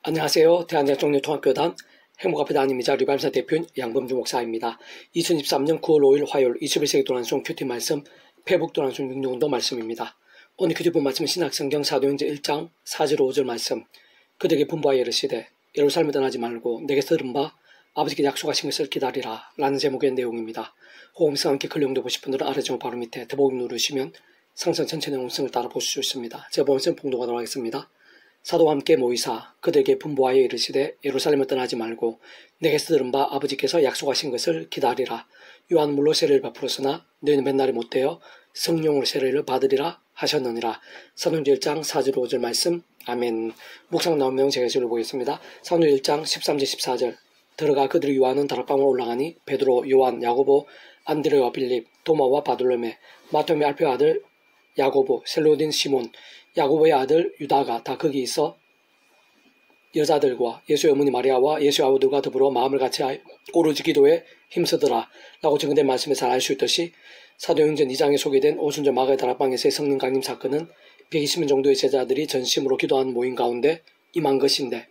안녕하세요. 대한대학종려통합교단 행복앞에 담임이자 리발사 대표인 양범주 목사입니다. 2023년 9월 5일 화요일 21세기 도난송 큐티 말씀 페북 도난송 6룡운동 말씀입니다. 오늘 큐티 본 말씀은 신약성경 사도행전 1장 4절 5절 말씀. 그들에게 분부하여 이르시되 예루살렘을 떠나지 말고 내게서 들은 바 아버지께 약속하신 것을 기다리라 라는 제목의 내용입니다. 호응성 함께 클릭되고 싶은 분들은 아래 제목 바로 밑에 더보기 누르시면 상선 전체 내용성을 따라 보실 수 있습니다. 제가 보면서 봉독하도록 하겠습니다. 사도와 함께 모이사 그들에게 분부하여 이르시되 예루살렘을 떠나지 말고 내게서 들은 바 아버지께서 약속하신 것을 기다리라. 요한은 물로 세례를 베풀었으나 너희는 맨날이 못되어 성령으로 세례를 받으리라 하셨느니라. 사도행전 1장 4절 5절 말씀. 아멘. 묵상 나온 내용 제가 읽어보겠습니다. 사도행전 1장 13절 14절. 들어가 그들이 요한은 다락방으로 올라가니 베드로, 요한, 야고보, 안드레와 빌립, 도마와 바돌로메, 마토메 알페의 아들 야고보, 셀로딘 시몬, 야고보의 아들 유다가 다 거기 있어 여자들과 예수의 어머니 마리아와 예수의 아우들과 더불어 마음을 같이 오로지 기도에 힘쓰더라 라고 증거된 말씀에 잘 알 수 있듯이 사도행전 2장에 소개된 오순절 마가의 다락방에서의 성령 강림 사건은 120명 정도의 제자들이 전심으로 기도하는 모임 가운데 임한 것인데,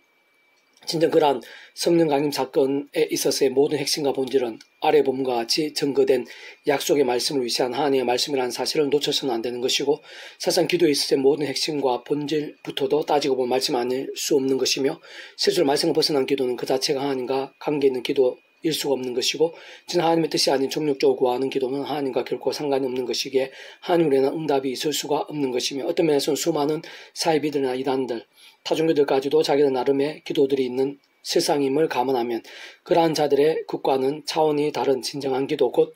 진정 그러한 성령 강림 사건에 있어서의 모든 핵심과 본질은 아래 본문과 같이 증거된 약속의 말씀을 위시한 하나님의 말씀이라는 사실을 놓쳐서는 안 되는 것이고, 사실상 기도에 있어서의 모든 핵심과 본질부터도 따지고 보면 말씀 아닐 수 없는 것이며, 실제로 말씀을 벗어난 기도는 그 자체가 하나님과 관계 있는 기도일 수가 없는 것이고, 진짜 하나님의 뜻이 아닌 종력적으로 구하는 기도는 하나님과 결코 상관이 없는 것이기에 하나님으로 인한 응답이 있을 수가 없는 것이며, 어떤 면에서는 수많은 사이비들이나 이단들, 타종교들까지도 자기들 나름의 기도들이 있는 세상임을 감안하면 그러한 자들의 것과는 차원이 다른 진정한 기도, 곧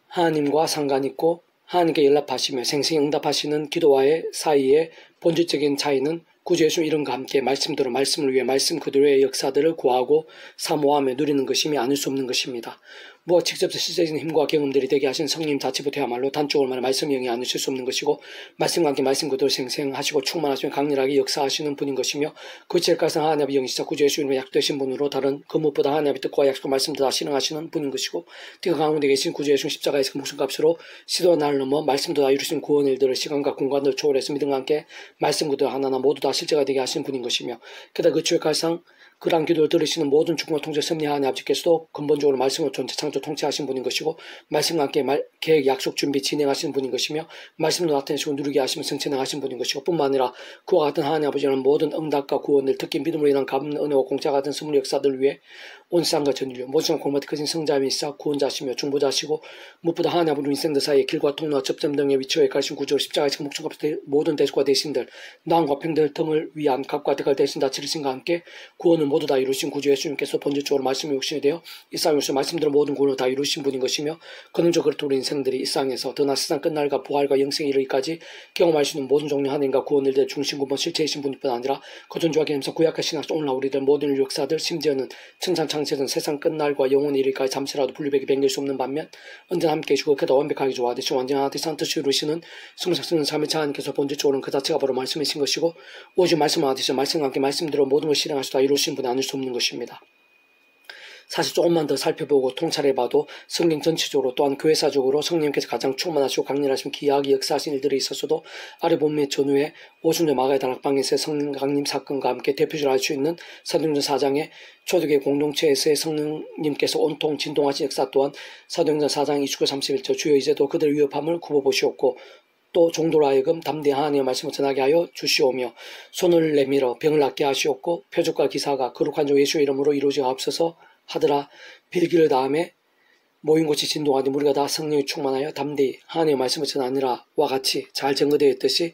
하나님과 상관있고 하나님께 연락하시며 생생히 응답하시는 기도와의 사이의 본질적인 차이는 구주 예수 이름과 함께 말씀대로 말씀을 위해 말씀 그대로의 역사들을 구하고 사모하며 누리는 것임이 아닐 수 없는 것입니다. 무엇 직접 실제적인 힘과 경험들이 되게 하신 성령 자체부터야말로 단적으로 말해 말씀의 영이 아니실 수 없는 것이고, 말씀과 함께 말씀 그대로 생생하시고 충만하시며 강렬하게 역사하시는 분인 것이며, 그 질가상 하나님의 영이시자 구주 예수 이름의 약되신 분으로 다른 그 무엇보다 하나님의 뜻과 약속과 말씀도 다 실행하시는 분인 것이고, 그 가운데 계신 구주 예수 십자가에서 그 목숨값으로 시도와 나를 넘어 말씀도 다 이루신 구원의 일들을 시간과 공간을 초월해서 믿음과 함께 말씀 그대로 하나하나 모두 다 실제가 되게 하신 분인 것이며, 게다가 그 주역할상 그러한 기도를 들으시는 모든 축복과 통제 섭리하는 아버지께서도 근본적으로 말씀을 존재 창조 통치하신 분인 것이고, 말씀과 함께 계획 약속 준비 진행하시는 분인 것이며, 말씀도 나타내시고 누리게 하시며 성취하신 분인 것이고, 뿐만 아니라 그와 같은 하나님 아버지는 모든 응답과 구원을, 특히 믿음으로 인한 갚는 은혜와 공짜 같은 선물 역사들 위해 온 세상과 전인류 모든 세상 골마다 크신 성자이시사 구원자시며 중보자시고, 무엇보다 하나님 아버지 인생들 사이에 길과 통로와 접점 등의 위치에 가신 구조로 십자가에서 목숨값을 모든 대속과 대신들 나음과 평들 등을 위한 값과 대가를 대신 다 치르신과 함께 구원을 모두 다 이루신 구주 예수님께서 본질적으로 말씀의 육신이 되어 이 땅에서 말씀대로 모든 구원을 다 이루신 분인 것이며, 근원적으로 우리 인생들이 이 땅에서 더나 세상 끝날과 부활과 영생에 이르기까지 경험할 수 있는 모든 종류 하나님과 구원을 대 중심 근본 실체이신 분뿐 아니라 거존주와 개념상 구약하신 학자 오늘날 우리들 모든 역사들 심지어는 천상창세전 세상 끝날과 영원히 이르기까지 잠시라도 분리되게 변길 수 없는 반면 언제나 함께 해주고 그다 완벽하게 좋아하듯이 완전한 대상 뜻이 이루시는 스물삭스는 삼위체 하나님께서 본질적으로는 그 자체가 바로 말씀이신 것이고, 오직 말씀을 하듯이 말씀과 함께 말씀대로 모든 걸 실행하시다 이루신 분이 아닐 수 없는 것입니다. 사실 조금만 더 살펴보고 통찰해봐도 성경 전체적으로 또한 교회사적으로 성령님께서 가장 충만하시고 강렬하시고 기이하게 역사하신 일들이 있었어도 아래 본문의 전후에 오순절 마가의 다락방에서의 성령 강림 사건과 함께 대표적으로 알 수 있는 사도행전 4장의 초대교회 공동체에서의 성령님께서 온통 진동하신 역사 또한 사도행전 4장 29, 31절 주여 이제도 그들의 위협함을 굽어보시옵고 또 종도로 하여금 담대한 하나님의 말씀을 전하게 하여 주시오며 손을 내밀어 병을 낫게 하시옵고 표적과 기사가 거룩한 종 예수의 이름으로 이루어지옵소서 하더라. 빌기를 다음에 모인 곳이 진동하되 우리가 다 성령이 충만하여 담대히 하나님의 말씀을 전하니라 와 같이 잘 증거되어 있듯이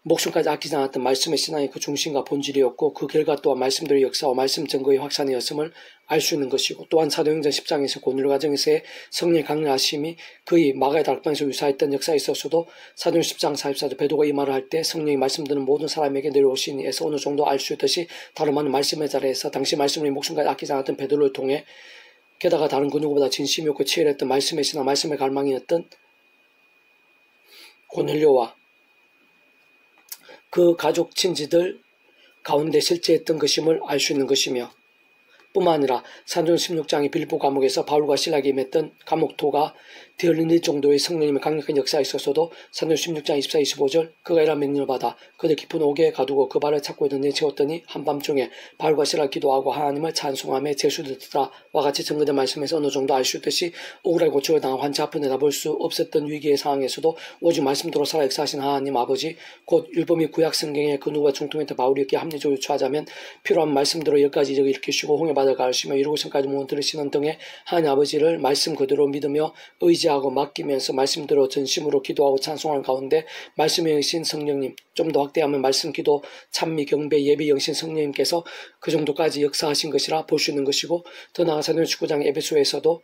목숨까지 아끼지 않았던 말씀의 신앙이 그 중심과 본질이었고, 그 결과 또한 말씀들의 역사와 말씀 증거의 확산이었음을 알 수 있는 것이고, 또한 사도행전 10장에서 고넬료 과정에서의 성령의 강렬하심이 거의 마가의 다락방에서 유사했던 역사에 있었어도 사도행전 10장 44절 베드로가 이 말을 할 때 성령이 말씀 듣는 모든 사람에게 내려오시니에서 어느 정도 알 수 있듯이 다른 많은 말씀의 자리에서 당시 말씀을 목숨까지 아끼지 않았던 베드로를 통해 게다가 다른 그 누구보다 진심이었고 치열했던 말씀의 신앙, 말씀의 갈망이었던 고넬료와 그 가족 친지들 가운데 실제했던 것임을 알 수 있는 것이며, 뿐만 아니라 사도행전 16장의 빌립보 감옥에서 바울과 실라에게 임했던 감옥토가 되어릴 정도의 성령님의 강력한 역사에 있어서도 사도행전 16장 24, 25절 그가 이러한 명령을 받아 그들 깊은 옥에 가두고 그 발을 찾고 있던 데 채웠더니 한밤중에 바울과 실라가 기도하고 하나님을 찬송하며 제수되더라. 와 같이 증거된 말씀에서 어느 정도 알 수 있듯이 억울하게 고초를 당한 환자 앞에 내다볼 수 없었던 위기의 상황에서도 오직 말씀대로 살아 역사하신 하나님 아버지 곧 율법이 구약 성경에 그 누구와 중통했던 바울이었기에 합리적으로 유추하자면 필요한 말씀대로 여기까지 일으키시고 홍해바다를 가르시며 이루고선까지 모은 들으시는 등의 하나님 아버지를 말씀 그대로 믿으며 의지하고 맡기면서 말씀대로 전심으로 기도하고 찬송하는 가운데 말씀의 영신 성령님 좀 더 확대하면 말씀 기도 찬미 경배 예배 영신 성령님께서 그 정도까지 역사하신 것이라 볼 수 있는 것이고 더 나아가 사도행전 19장 에베소에서도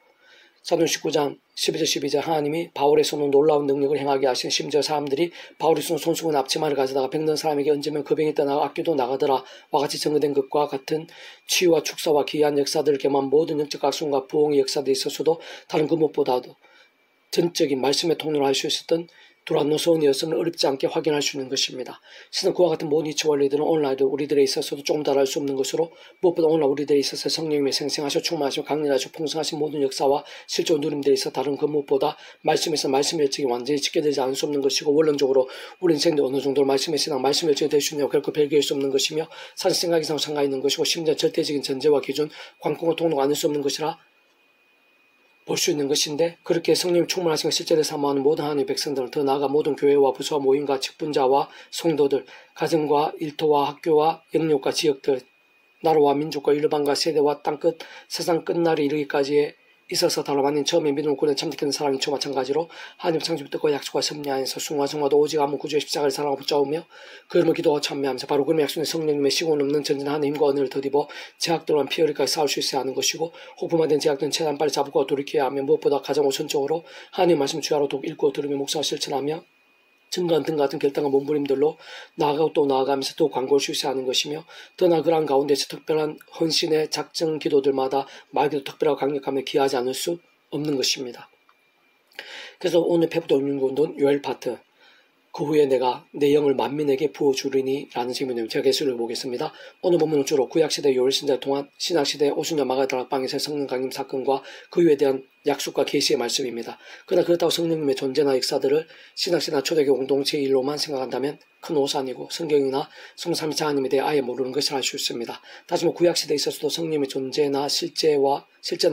사도행전 19장 12절 12절 하나님이 바울의 손으로 놀라운 능력을 행하게 하신 심지어 사람들이 바울의 손 손수건 앞치마를 가져다가 병든 사람에게 얹으면 그 병이 떠나가 악귀도 나가더라. 와 같이 증거된 것과 같은 치유와 축사와 기이한 역사들을 겸한 모든 영적 악순과 부흥의 역사들이 있었어도 다른 그 무엇보다도 전적인 말씀의 통로를 할 수 있었던 두란노스원이었음을 어렵지 않게 확인할 수 있는 것입니다. 실은 그와 같은 모든 이치 원리들은 오늘날도 우리들에 있어서도 조금 다를 수 없는 것으로 무엇보다 오늘날 우리들에 있어서 성령님의 생생하시고 충만하시고 강렬하시고 풍성하신 모든 역사와 실존 누림들에 있어 다른 그 무엇보다 말씀에서 말씀의 열정이 완전히 지켜되지 않을 수 없는 것이고 원론적으로 우리 인생도 어느 정도 말씀의 신앙, 말씀의 열정이 될 수 있냐고 결코 별개일 수 없는 것이며 사실 생각이상 상가 있는 것이고 심지어 절대적인 전제와 기준, 관건과 통로가 아닐 수 없는 것이라 볼 수 있는 것인데 그렇게 성령님 충만하신 것 실제를 사모하는 모든 하나님의 백성들은 더 나아가 모든 교회와 부서와 모임과 직분자와 성도들, 가정과 일터와 학교와 영역과 지역들, 나라와 민족과 일반과 세대와 땅끝 세상 끝날에 이르기까지에 있어서 다름아닌 처음에 믿음을 구원에 참택하는 사랑이 저 마찬가지로 하나님 창조의 뜻과 약속과 섭리 안에서 숭과 성화도 오직 아무 구주의 십자가를 사랑하고 붙잡으며 그 이름을 기도하고 찬미하면서 바로 그름의 약속의 성령님의 시공 없는 전진하는 힘과 은혜를 더입어 제약들만 피어리까지 싸울 수 있어야 하는 것이고 호프만된 제약들은 최대한 빨리 잡고 돌이켜야 하며 무엇보다 가장 우선적으로 하나님의 말씀을 주야로 독 읽고 들으며 묵상하고 실천하며 증거한 등 같은 결단과 몸부림들로 나아가고 또 나아가면서 또 광고할 수 있어야 하는 것이며 더 나아그런 가운데서 특별한 헌신의 작정 기도들마다 말 그대로 특별하고 강력하며 기하지 않을 수 없는 것입니다. 그래서 오늘 페프도 운동은 요엘 파트 그 후에 내가 내 영을 만민에게 부어주리니 라는 질문을 제가 계수를 보겠습니다. 오늘 본문은 주로 구약시대 요엘 신자 동안 신학시대 오순절 마가다락방에서의 성령 강림 사건과 그 이유에 대한 약속과 계시의 말씀입니다. 그러나 그렇다고 성령님의 존재나 역사들을 신학시나 초대교 공동체의 일로만 생각한다면 큰 오산이고 성경이나 성삼위일체 하나님에 대해 아예 모르는 것을 알 수 있습니다. 다시 구약시대에 있어서도 성령님의 존재나 실제나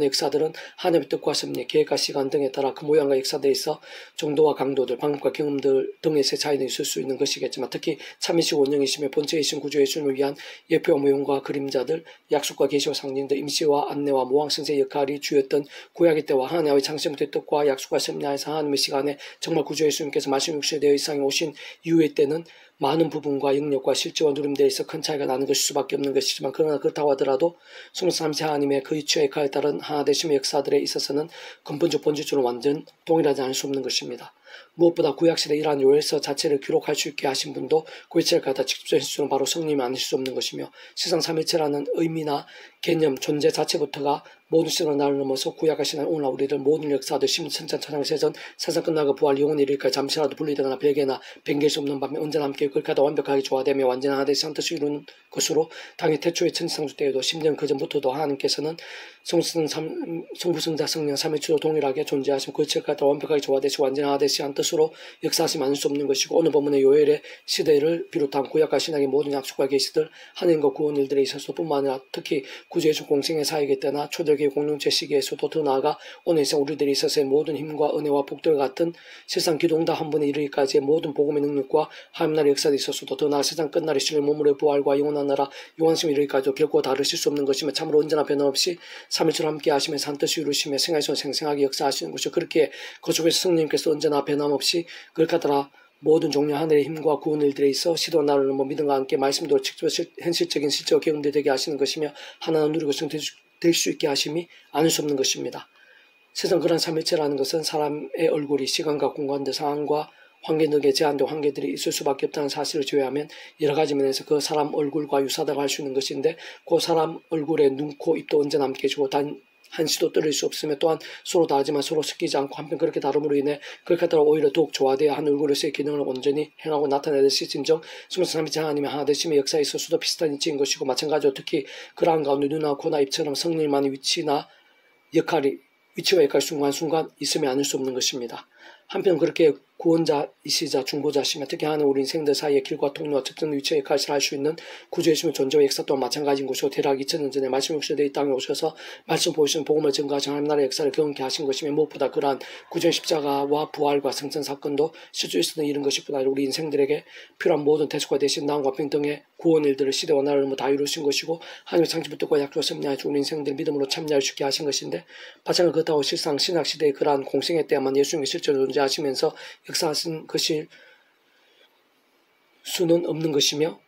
역사들은 하나님의 뜻과 섭리, 계획과 시간 등에 따라 그 모양과 역사들에 있어 정도와 강도들, 방법과 경험들 등에서의 차이는 있을 수 있는 것이겠지만 특히 참이시고 원령이시며 본체이신 구주 예수님을 위한 예표와 모형과 그림자들, 약속과 계시와 상징들, 임시와 안내와 모황선생의 역할이 주였던 구약의 때와 하나님의 창세부터의 뜻과 약속과 섭리 안에서 하나님의 시간에 정말 구주 예수님께서 말씀 육신에 되어 이 세상에 오신 이후의 때는 많은 부분과 영역과 실제와 누림들에 있어 큰 차이가 나는 것일 수밖에 없는 것이지만 그러나 그렇다고 하더라도 성삼위 하나님의 그 이치와 역할에 따른 하나 되심의 역사들에 있어서는 근본적 본질적으로 완전 동일하지 않을 수 없는 것입니다. 무엇보다 구약시대 이러한 요엘서 자체를 기록할 수 있게 하신 분도 그 이치를 갖다 직접 현실은 바로 성령님이 아닐 수 없는 것이며 세상 삼위일체라는 의미나 개념, 존재 자체부터가 모든 시간을 나를 넘어서 구약하시는 오늘날 우리들 모든 역사들 심천찬 천상세전 세상 끝나고 부활 영원히 이르기까지 잠시라도 분리되거나 별개나 변개할 수 없는 밤에 언제나 함께 그렇게 하다 완벽하게 조화되며 완전한 하나의 뜻을 이루는 것으로 당의 태초의 천지창조 때에도 심지어 그 전부터도 하나님께서는 성부성자 성령 삼위일체로 동일하게 존재하시고 그 이치를 갖다 완벽하게 조화되시고 완전한 하나의 한 뜻으로 역사하시면 않을 수 없는 것이고 오늘 본문의 요엘의 시대를 비롯한 구약과 신약의 모든 약속과 계시들 하나님과 구원 일들에 있어서 뿐만 아니라 특히 구주예수 공생의 사역의 때나 초대교회 공동체 시기에서도 더 나아가 오늘 세상 우리들이 있어서의 모든 힘과 은혜와 복들 같은 세상 기도응답 한 번에 이르기까지의 모든 복음의 능력과 하나님 나라의 역사에 있어서도 더 나아가 세상 끝날에 주의 몸으로의 부활과 영원한 나라 영원심에 이르기까지도 결코 다르실 수 없는 것이며 참으로 언제나 변함없이 삼일체로 함께 하시면서 한 뜻이 이루시며 생활에서 생생하게 역사하시는 것이죠. 그렇게 그 속에서 성령님께서 언제나 변함없이 그렇게 하더라 모든 종류 하늘의 힘과 구원 일들에 있어 시도와 나를 넘어 믿음과 함께 말씀대로 직접 현실적인 실제와 경험되게 되게 하시는 것이며 하나는 누리고 될 수 있게 하심이 아닐 수 없는 것입니다. 세상 그런 삼일체라는 것은 사람의 얼굴이 시간과 공간들 상황과 환경 등의 제한된 관계들이 있을 수밖에 없다는 사실을 제외하면 여러 가지 면에서 그 사람 얼굴과 유사하다고 할 수 있는 것인데 그 사람 얼굴에 눈, 코, 입도 언제나 함께 해주고 단 한시도 떨릴 수 없으며 또한 서로 다하지만 서로 섞이지 않고 한편 그렇게 다름으로 인해 그렇게 하다가 오히려 더욱 조화되어 한 얼굴에서의 기능을 온전히 행하고 나타내듯이 진정 스물삼위째 하나님의 하나 되심의 역사에 있어서도 비슷한 이치인 것이고 마찬가지로 특히 그러한 가운데 눈이나 코나 입처럼 성령만의 위치와 역할이 순간순간 있으면 아닐 수 없는 것입니다. 한편 그렇게 구원자이시자 중보자시며 특히 하는 우리 인생들 사이의 길과 통로와 특정 위치의 역할을 할 수 있는 구주이시며 존재와 역사 또한 마찬가지인 것이고 대략 2000년 전에 말씀 육신에 이 땅에 오셔서 말씀 보이시는 복음을 증거하신 하나님 나라의 역사를 경험케 하신 것이며 무엇보다 그러한 구주의 십자가와 부활과 생전 사건도 실제 있었던 이런 것이 뿐 아니라 우리 인생들에게 필요한 모든 대속과 대신 나음과 평등의 구원 일들을 시대와 나라를 다 이루신 것이고 하나님의 창조부터 약속을 섭리하시고 우리 인생들 믿음으로 참여할 수 있게 하신 것인데 마찬가지로 그렇다고 실상 신학시대의 그러한 공생의 때만 예수님이 실제로 존재하시면서 역사하신 것일 수는 없는 것이며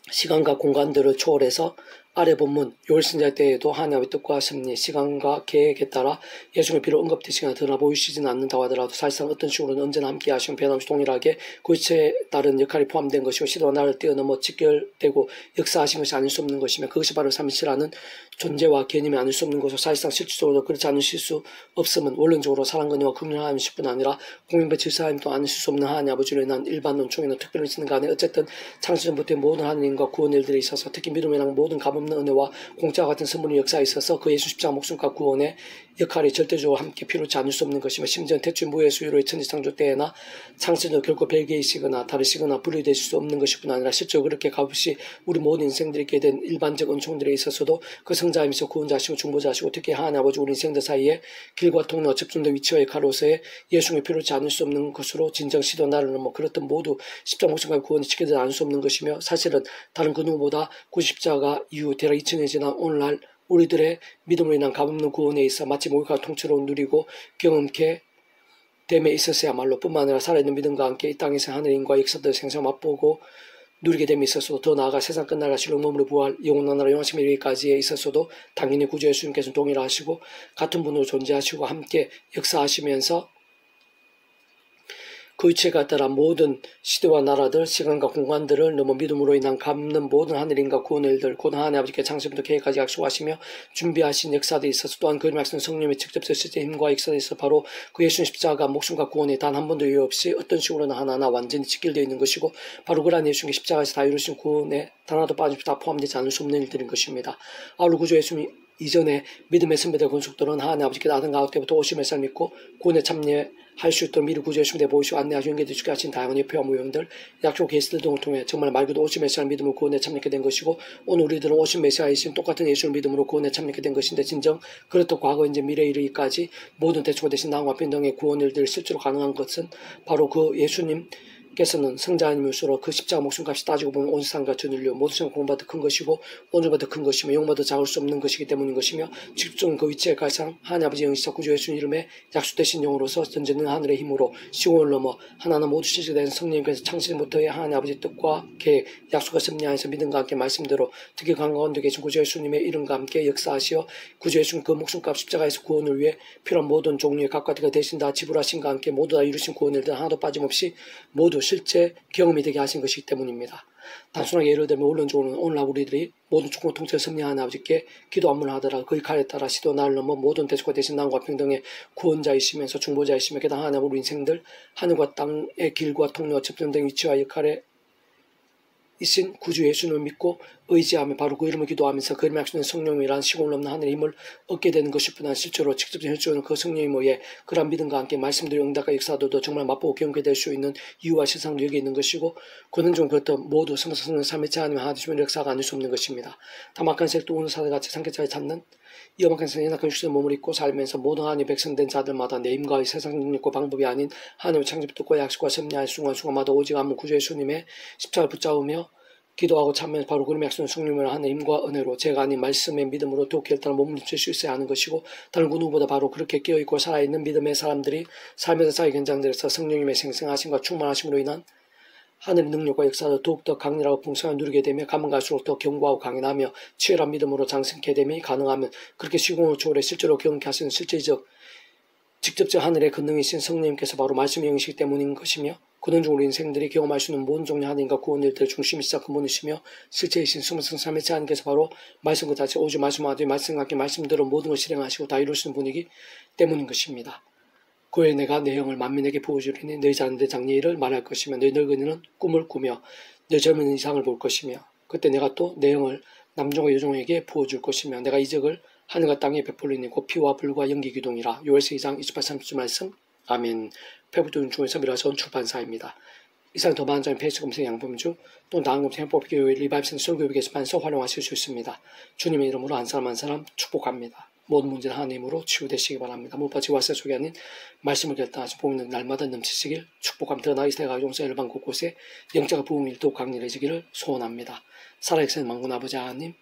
시간과 공간들을 초월해서 아래 본문 요일신자 때에도 하나님의 뜻과 섭리, 시간과 계획에 따라 예수님의 피로 언급되시거나 드러나 보이시지는 않는다고 하더라도 사실상 어떤 식으로는 언제나 함께 하시고 변함없이 동일하게 그 이체에 따른 역할이 포함된 것이고 시도와 나를 뛰어넘어 직결되고 역사하신 것이 아닐 수 없는 것이며 그것이 바로 삼위일체라는 존재와 개념이 아닐 수 없는 것이고 사실상 실질적으로 그렇지 않으실 수 없음은 원론적으로 사랑과 긍휼 하나님이실 뿐 아니라 공인배 질서하나님도 아니실 수 없는 하나님 아버지로 인한 일반 논총이나 특별히 있는 간에 어쨌든 창세전부터의 모든 하나님과 구원 일들에 있어서 특히 믿음이랑 모든 값없는 은혜와 공짜와 같은 선물의 역사에 있어서 그 예수 십자가 목숨과 구원의 역할이 절대적으로 함께 필요치 않을 수 없는 것이며 심지어 태초의 무의 수유로의 천지창조 때에나 창세전 결코 별개이시거나 다르시거나 분리되실 수 없는 것이뿐 아니라 실제로 그렇게 값없이 우리 모든 인생들이 있게 된 일반적 은총들에 있어서도 그 성자이면서 구원자시고 중보자시고 특히 하나님 아버지 우리 인생들 사이에 길과 통로와 접점된 위치와 역할로서의 예수님이 필요치 않을 수 없는 것으로 진정 시도 나를 넘어 그렇던 모두 십자가 목숨과 구원이 지켜지지 않을 수 없는 것이며 사실은 다른 그 누구보다 그 십자가 이후 대략 2000년이 지난 오늘날 우리들의 믿음으로 인한 값없는 구원에 있어 마치 목욕과 통째로 누리고 경험케 됨에 있었어야말로 뿐만 아니라 살아있는 믿음과 함께 이 땅에서 하늘인과 역사들 생사 맛보고 누리게 됨에 있어서도 더 나아가 세상 끝날과 실록 몸으로 부활 영원한 나라 영원심에 이르기까지에 있어서도 당연히 구주 예수님께서는 동일하시고 같은 분으로 존재하시고 함께 역사하시면서 그 위치에 따라 모든 시대와 나라들, 시간과 공간들을 넘어 믿음으로 인한 갚는 모든 하늘인과 구원의 일들, 곧 하나님 아버지께 창세부터 계획까지 약속하시며 준비하신 역사들이 있어서 또한 그 말씀 성령의 직접적 실제 힘과 역사에 있어 바로 그 예수님 십자가 목숨과 구원이 단 한 번도 이유 없이 어떤 식으로나 하나하나 완전히 직결되어 있는 것이고 바로 그러한 예수님의 십자가에서 다 이루신 구원에 단 하나도 빠짐없이 다 포함되지 않을 수 없는 일들인 것입니다. 아울러 구주 예수님 이전에 믿음의 선배들 권속들은 하나님 아버지께서 아들 가을 때부터 오심의 삶 믿고 구원에 참여할 수 있도록 미리 구주 예수님에 보이시고 안내하시고 연계되시게 하신 다양한 예표와 모형들 약속 게스트들 등을 통해 정말 말 그대로 오심 메시아를 믿음으로 구원에 참여하게 된 것이고 오늘 우리들은 오심 메시아이신 똑같은 예수를 믿음으로 구원에 참여하게 된 것인데 진정 그렇듯 과거 이제 미래에 이르기까지 모든 대초가 되신 나와 변동의 구원 일들을 실제로 가능한 것은 바로 그 예수님 께서는 성자님으로서 그 십자가 목숨값이 따지고 보면 온 세상과 전 인류 모든 세상 공보다 큰 것이고 오늘보다 큰 것이며 영보다 작을 수 없는 것이기 때문인 것이며 직접적인 그 위치에 갈상 하나님 아버지 영시자 구주 예수 이름에 약속되신 영으로서 전제는 하늘의 힘으로 시공을 넘어 하나는 모두 실제된 성령님께서 창세전부터의 하나님 아버지 뜻과 계획 약속과 섭리하에서 믿음과 함께 말씀대로 특히 강가운데 계신 구주 예수님의 이름과 함께 역사하시어 구주 예수님 그 목숨값 십자가에서 구원을 위해 필요한 모든 종류의 각각가 대신 다 지불하신과 함께 모두 다 이루신 구원을 하나도 빠짐없이 모두 실제 경험이 되게 하신 것이기 때문입니다. 단순하게 예를 들면 원론적으로는 오늘날 우리들이 모든 총무 통째를 섭리하는 아버지께 기도 안문을 하더라 그 칼에 따라 시도 나를 넘어 모든 대속과 대신 나음과 평등의 구원자이시면서 중보자이시며 게다가 하나님 우리 인생들 하늘과 땅의 길과 통로와 접점된 위치와 역할에 이신 구주 예수님을 믿고 의지하며 바로 그 이름을 기도하면서 그 이름을 약속된 성령이란 시공을 넘는 하늘의 힘을 얻게 되는 것일 뿐 아니라 실제로 직접 현주하는 그 성령의 의해 그러한 믿음과 함께 말씀들의 응답과 역사들도 정말 맛보고 경험하게 될 수 있는 이유와 실상도 여기 있는 것이고 그는 좀 그렇던 모두 성성성령 삼위체 하나님 하나님의 역사가 아닐 수 없는 것입니다. 다막한 색도 오는 사대같이 상계자에 찾는 이어막한 세상에 낙한 육신의 몸을 입고 살면서 모든 하나님의 백성된 자들마다 내 힘과 세상 능력과 방법이 아닌 하나님의 창조의 뜻과 약속과 섭리하의 순간순간마다 오직 한번 구주 예수님의 십자가를 붙잡으며 기도하고 참여해서 바로 그런 약속의 성령을 하는 힘과 은혜로 제가 아닌 말씀의 믿음으로 더욱 결단을 몸부림칠 수 있어야 하는 것이고 다른 그 누구보다 바로 그렇게 깨어있고 살아있는 믿음의 사람들이 삶에서 자기 현장들에서 성령님의 생생하심과 충만하심으로 인한 하늘의 능력과 역사를 더욱더 강렬하고 풍성하게 누리게 되며 가면 갈수록 더 견고하고 강인하며 치열한 믿음으로 장성케 됨이 가능하면 그렇게 시공을 초월해 실제로 경험케 하시는 실제적 직접적 하늘의 권능이신 성령님께서 바로 말씀의 영이시기 때문인 것이며 그런 중 우리 인생들이 경험할 수 있는 모든 종류의 하나님과 구원 일들의 중심이시자 근본이시며 실체이신 숨은 삼위체 하나님께서 바로 말씀 그 자체 오직 말씀과 같이 말씀과 함께 말씀대로 모든 것을 실행하시고 다 이루시는 분이기 때문인 것입니다. 그에 내가 내 영을 만민에게 부어주리니 너희 자녀들 장래일을 말할 것이며 너희 늙은이는 꿈을 꾸며 너희 젊은 이상을 볼 것이며 그때 내가 또 내 영을 남종과 여종에게 부어줄 것이며 내가 이적을 하늘과 땅에 베풀리니 곧 피와 불과 연기 기동이라. 요엘서 2장 28, 30절 말씀. 아멘. 페북도 중에서 미라전 출판사입니다. 이상 더 많은 점의 페이스 검색 양범주 또 나은 검색 행복교회 리바이브센터 설교회 게시판에서 활용하실 수 있습니다. 주님의 이름으로 한 사람 한 사람 축복합니다. 모든 문제는 하나님으로 치유되시기 바랍니다. 물받치 와서 속에 아닌 말씀을 결단하신 복는 날마다 넘치시길 축복합니다. 나이스의 가정사 일반 곳곳에 영자가 부흥이 일도 강렬해지기를 소원합니다. 살아계신 만군 아버지 하나님,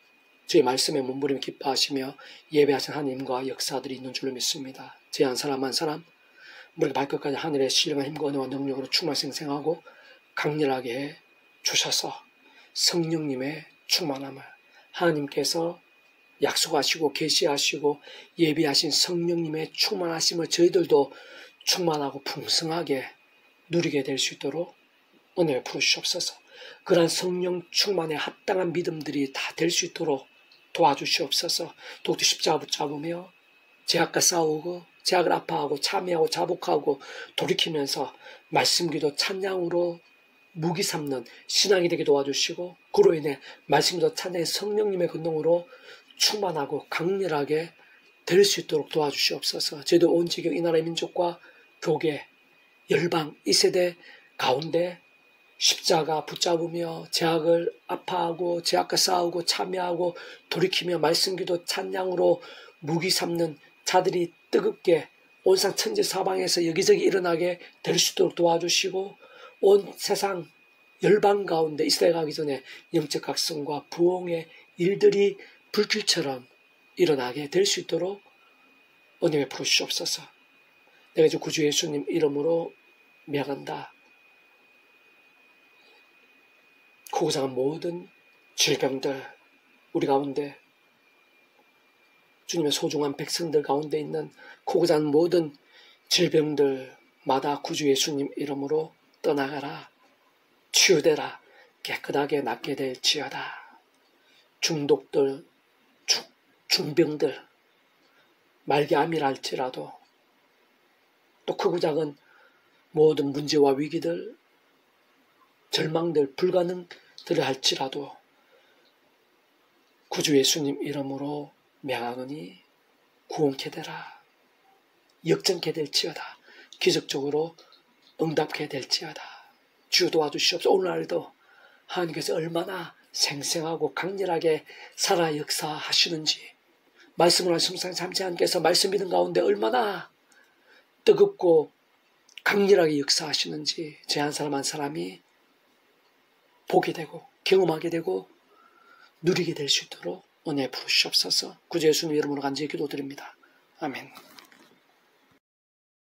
주의 말씀에 몸부림을 기뻐하시며 예배하신 하나님과 역사들이 있는 줄로 믿습니다. 제 한 사람 한 사람 머리 발끝까지 하늘의 신령한 힘과 은혜와 능력으로 충만 생생하고 강렬하게 해 주셔서 성령님의 충만함을 하나님께서 약속하시고 계시하시고 예비하신 성령님의 충만하심을 저희들도 충만하고 풍성하게 누리게 될 수 있도록 은혜 부으시옵소서. 그러한 성령 충만에 합당한 믿음들이 다 될 수 있도록 도와주시옵소서. 독도 십자가 붙잡으며 죄악과 싸우고 죄악을 아파하고 참여하고 자복하고 돌이키면서 말씀기도 찬양으로 무기 삼는 신앙이 되게 도와주시고 그로 인해 말씀기도 찬양의 성령님의 권능으로 충만하고 강렬하게 될 수 있도록 도와주시옵소서. 저희도 온 지경 이 나라의 민족과 교계, 열방, 이 세대 가운데 십자가 붙잡으며 죄악을 아파하고 죄악과 싸우고 참여하고 돌이키며 말씀기도 찬양으로 무기 삼는 자들이 뜨겁게 온상 천지 사방에서 여기저기 일어나게 될 수 있도록 도와주시고 온 세상 열방 가운데 이 시대가 가기 전에 영적 각성과 부흥의 일들이 불길처럼 일어나게 될 수 있도록 은혜 베풀어 주시옵소서. 내가 주 구주 예수님 이름으로 명한다. 고장한 모든 질병들 우리 가운데 주님의 소중한 백성들 가운데 있는 고장한 모든 질병들마다 구주 예수님 이름으로 떠나가라. 치유되라. 깨끗하게 낫게 될지어다. 중독들, 중병들, 말기암이라 할지라도 또 크고 작은 모든 문제와 위기들, 절망들, 불가능들을 할지라도 구주 예수님 이름으로 명하노니 구원케 되라. 역전케 될지어다. 기적적으로 응답케 될지어다. 주여 도와주시옵소서. 오늘날도 하나님께서 얼마나 생생하고 강렬하게 살아 역사하시는지 말씀을 하신 삼지 하나님께서 말씀 믿음 가운데 얼마나 뜨겁고 강렬하게 역사하시는지 제 한 사람 한 사람이 보게 되고 경험하게 되고 누리게 될 수 있도록 은혜 부으시옵소서. 구주 예수님 이름으로 간절히 기도드립니다. 아멘.